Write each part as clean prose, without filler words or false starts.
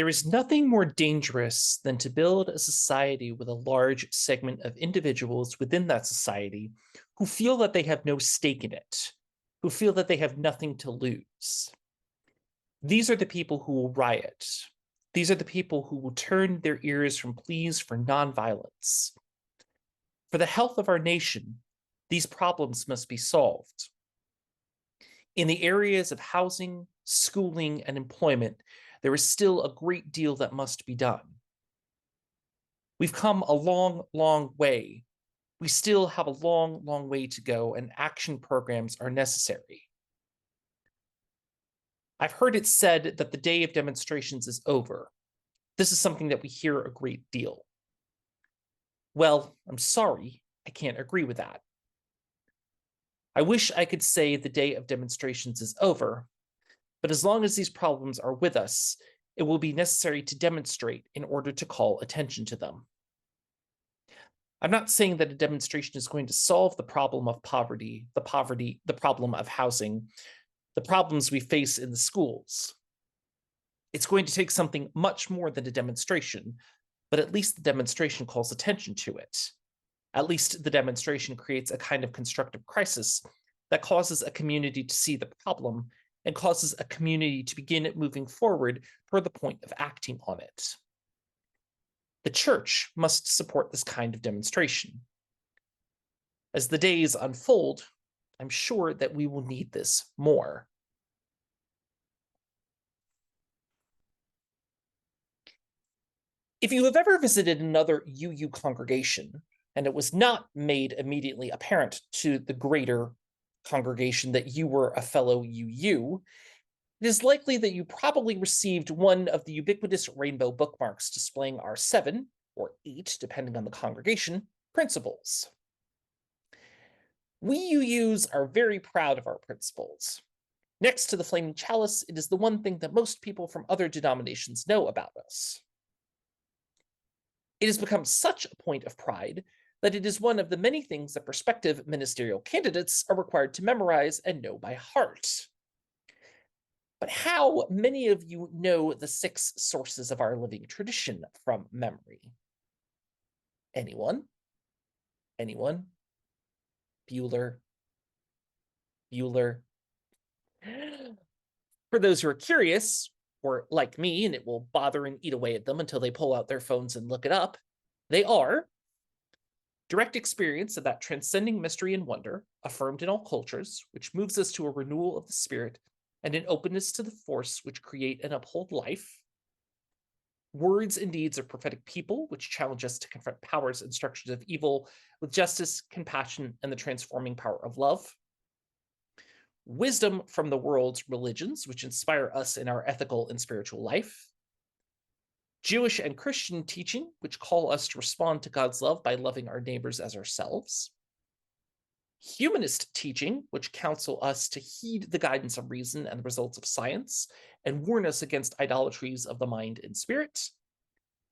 There is nothing more dangerous than to build a society with a large segment of individuals within that society who feel that they have no stake in it, who feel that they have nothing to lose. These are the people who will riot. These are the people who will turn their ears from pleas for nonviolence. For the health of our nation, these problems must be solved. In the areas of housing, schooling, and employment, there is still a great deal that must be done. We've come a long, long way. We still have a long, long way to go, and action programs are necessary. I've heard it said that the day of demonstrations is over. This is something that we hear a great deal. Well, I'm sorry, I can't agree with that. I wish I could say the day of demonstrations is over, but as long as these problems are with us, it will be necessary to demonstrate in order to call attention to them. I'm not saying that a demonstration is going to solve the problem of poverty, the problem of housing, the problems we face in the schools. It's going to take something much more than a demonstration, but at least the demonstration calls attention to it. At least the demonstration creates a kind of constructive crisis that causes a community to see the problem and causes a community to begin moving forward toward the point of acting on it. The church must support this kind of demonstration. As the days unfold, I'm sure that we will need this more. If you have ever visited another UU congregation, and it was not made immediately apparent to the greater congregation that you were a fellow UU, it is likely that you probably received one of the ubiquitous rainbow bookmarks displaying our 7, or 8, depending on the congregation, principles. We UUs are very proud of our principles. Next to the flaming chalice, it is the one thing that most people from other denominations know about us. It has become such a point of pride that it is one of the many things that prospective ministerial candidates are required to memorize and know by heart. But how many of you know the 6 sources of our living tradition from memory? Anyone? Anyone? Bueller? Bueller? For those who are curious, or like me, and it will bother and eat away at them until they pull out their phones and look it up, they are direct experience of that transcending mystery and wonder, affirmed in all cultures, which moves us to a renewal of the spirit and an openness to the force which create and uphold life. Words and deeds of prophetic people, which challenge us to confront powers and structures of evil with justice, compassion, and the transforming power of love. Wisdom from the world's religions, which inspire us in our ethical and spiritual life. Jewish and Christian teaching, which call us to respond to God's love by loving our neighbors as ourselves. Humanist teaching, which counsel us to heed the guidance of reason and the results of science, and warn us against idolatries of the mind and spirit.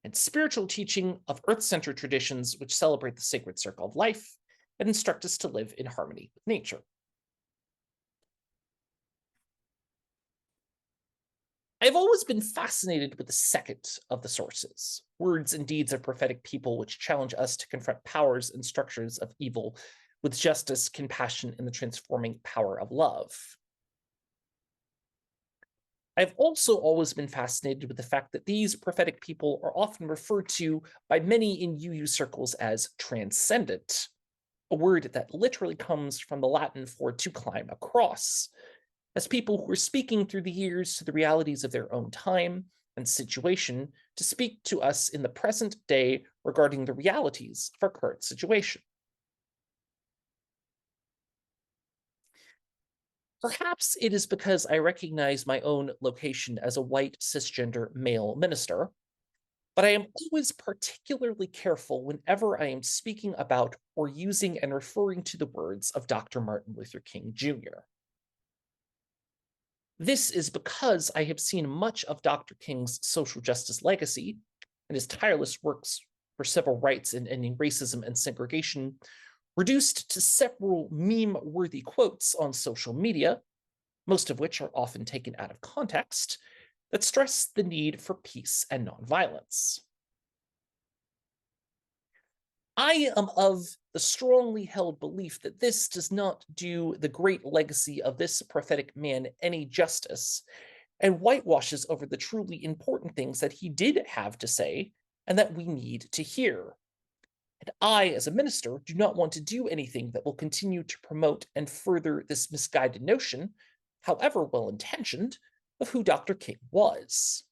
And spiritual teaching of earth-centered traditions, which celebrate the sacred circle of life and instruct us to live in harmony with nature. I've always been fascinated with the second of the sources, words and deeds of prophetic people which challenge us to confront powers and structures of evil with justice, compassion, and the transforming power of love. I've also always been fascinated with the fact that these prophetic people are often referred to by many in UU circles as transcendent, a word that literally comes from the Latin for to climb across, as people who are speaking through the years to the realities of their own time and situation to speak to us in the present day regarding the realities of our current situation. Perhaps it is because I recognize my own location as a white cisgender male minister, but I am always particularly careful whenever I am speaking about or using and referring to the words of Dr. Martin Luther King Jr. This is because I have seen much of Dr. King's social justice legacy and his tireless works for civil rights and ending racism and segregation reduced to several meme-worthy quotes on social media, most of which are often taken out of context, that stress the need for peace and nonviolence. I am of the strongly held belief that this does not do the great legacy of this prophetic man any justice, and whitewashes over the truly important things that he did have to say and that we need to hear. And I, as a minister, do not want to do anything that will continue to promote and further this misguided notion, however well intentioned, of who Dr. King was.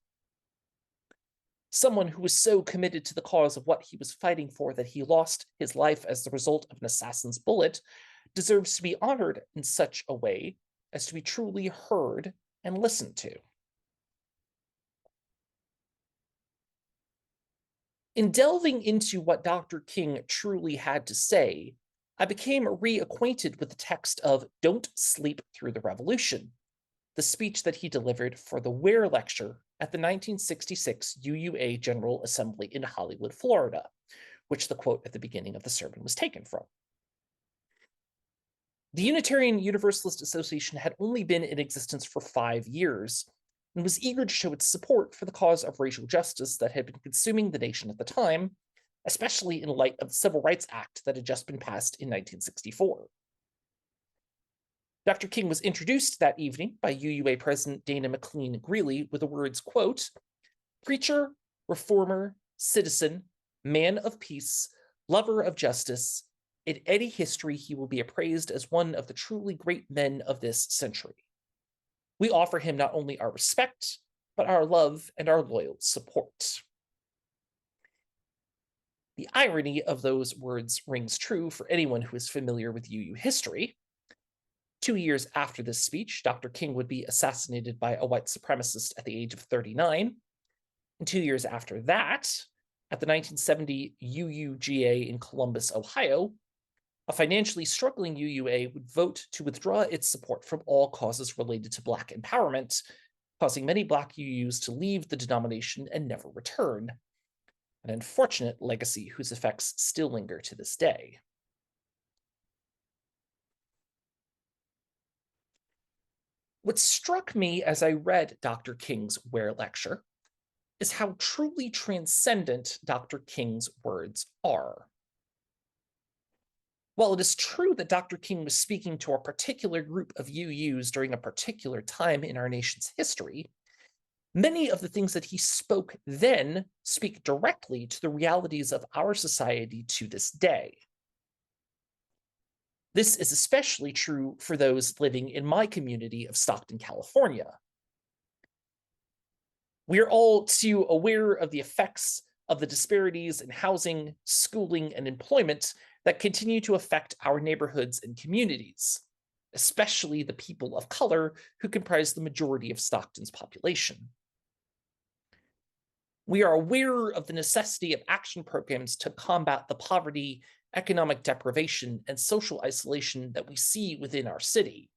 Someone who was so committed to the cause of what he was fighting for that he lost his life as the result of an assassin's bullet deserves to be honored in such a way as to be truly heard and listened to. In delving into what Dr. King truly had to say, I became reacquainted with the text of Don't Sleep Through the Revolution, the speech that he delivered for the Ware Lecture at the 1966 UUA General Assembly in Hollywood, Florida, which the quote at the beginning of the sermon was taken from. The Unitarian Universalist Association had only been in existence for 5 years and was eager to show its support for the cause of racial justice that had been consuming the nation at the time, especially in light of the Civil Rights Act that had just been passed in 1964. Dr. King was introduced that evening by UUA President Dana McLean Greeley with the words, quote, "Preacher, reformer, citizen, man of peace, lover of justice, in any history he will be appraised as one of the truly great men of this century. We offer him not only our respect, but our love and our loyal support." The irony of those words rings true for anyone who is familiar with UU history. 2 years after this speech, Dr. King would be assassinated by a white supremacist at the age of 39. And 2 years after that, at the 1970 UUGA in Columbus, Ohio, a financially struggling UUA would vote to withdraw its support from all causes related to Black empowerment, causing many Black UUs to leave the denomination and never return. An unfortunate legacy whose effects still linger to this day. What struck me as I read Dr. King's Ware Lecture is how truly transcendent Dr. King's words are. While it is true that Dr. King was speaking to a particular group of UUs during a particular time in our nation's history, many of the things that he spoke then speak directly to the realities of our society to this day. This is especially true for those living in my community of Stockton, California. We are all too aware of the effects of the disparities in housing, schooling, and employment that continue to affect our neighborhoods and communities, especially the people of color who comprise the majority of Stockton's population. We are aware of the necessity of action programs to combat the poverty, economic deprivation, and social isolation that we see within our city.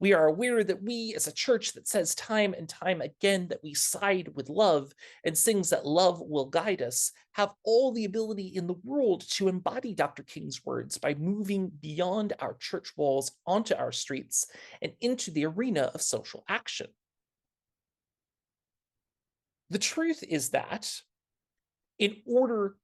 We are aware that we, as a church that says time and time again that we side with love and sings that love will guide us, have all the ability in the world to embody Dr. King's words by moving beyond our church walls onto our streets and into the arena of social action. The truth is that in order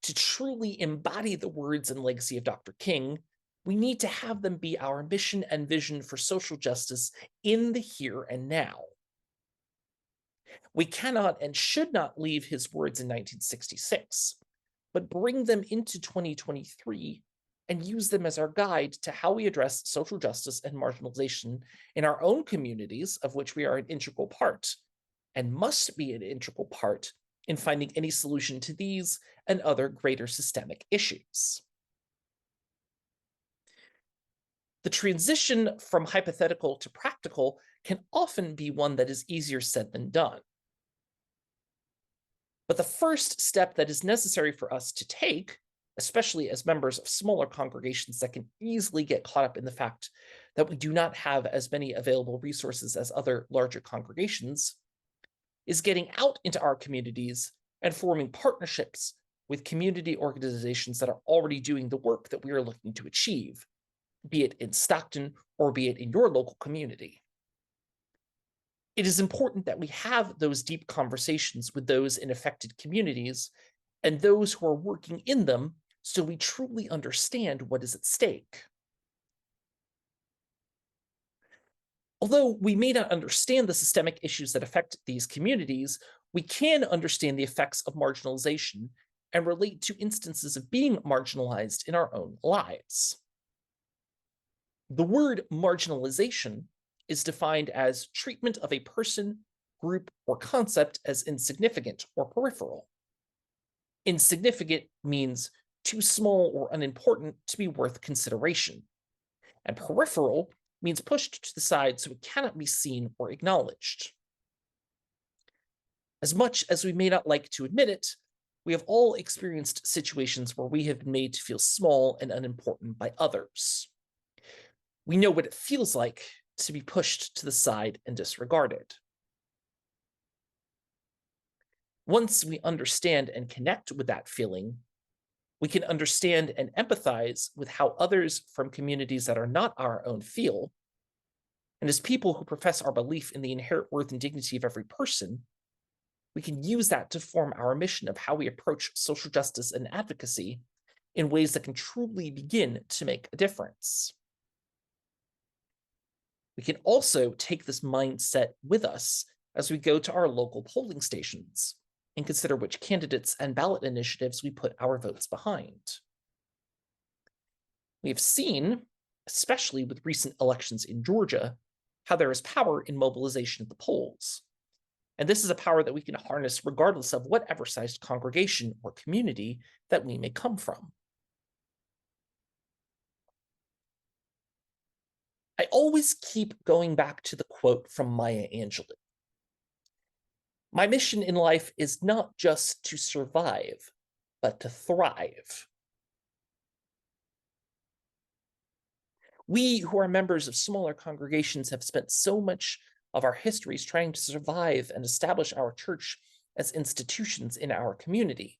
to truly embody the words and legacy of Dr. King, we need to have them be our mission and vision for social justice in the here and now. We cannot and should not leave his words in 1966, but bring them into 2023 and use them as our guide to how we address social justice and marginalization in our own communities, of which we are an integral part, and must be an integral part in finding any solution to these and other greater systemic issues. The transition from hypothetical to practical can often be one that is easier said than done. But the first step that is necessary for us to take, especially as members of smaller congregations that can easily get caught up in the fact that we do not have as many available resources as other larger congregations, is getting out into our communities and forming partnerships with community organizations that are already doing the work that we are looking to achieve, be it in Stockton or be it in your local community. It is important that we have those deep conversations with those in affected communities and those who are working in them so we truly understand what is at stake. Although we may not understand the systemic issues that affect these communities, we can understand the effects of marginalization and relate to instances of being marginalized in our own lives. The word marginalization is defined as treatment of a person, group, or concept as insignificant or peripheral. Insignificant means too small or unimportant to be worth consideration, and peripheral means pushed to the side so it cannot be seen or acknowledged. As much as we may not like to admit it, we have all experienced situations where we have been made to feel small and unimportant by others. We know what it feels like to be pushed to the side and disregarded. Once we understand and connect with that feeling, we can understand and empathize with how others from communities that are not our own feel. And as people who profess our belief in the inherent worth and dignity of every person, we can use that to form our mission of how we approach social justice and advocacy in ways that can truly begin to make a difference. We can also take this mindset with us as we go to our local polling stations and consider which candidates and ballot initiatives we put our votes behind. We have seen, especially with recent elections in Georgia, how there is power in mobilization at the polls. And this is a power that we can harness regardless of whatever sized congregation or community that we may come from. I always keep going back to the quote from Maya Angelou. My mission in life is not just to survive, but to thrive. We who are members of smaller congregations have spent so much of our histories trying to survive and establish our church as institutions in our community.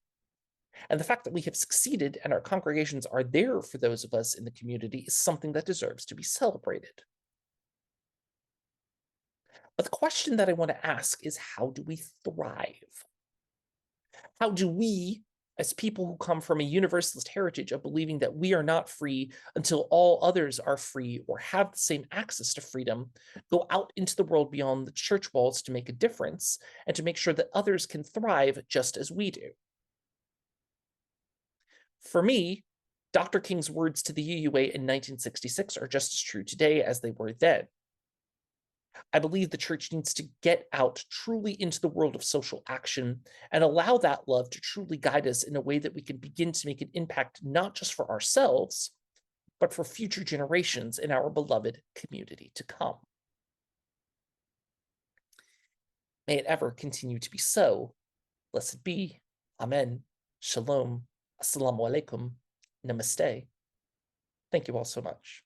And the fact that we have succeeded and our congregations are there for those of us in the community is something that deserves to be celebrated. But the question that I want to ask is, how do we thrive? How do we, as people who come from a universalist heritage of believing that we are not free until all others are free or have the same access to freedom, go out into the world beyond the church walls to make a difference and to make sure that others can thrive just as we do? For me, Dr. King's words to the UUA in 1966 are just as true today as they were then. I believe the church needs to get out truly into the world of social action and allow that love to truly guide us in a way that we can begin to make an impact not just for ourselves, but for future generations in our beloved community to come. May it ever continue to be so. Blessed be. Amen. Shalom. Assalamu alaikum. Namaste. Thank you all so much.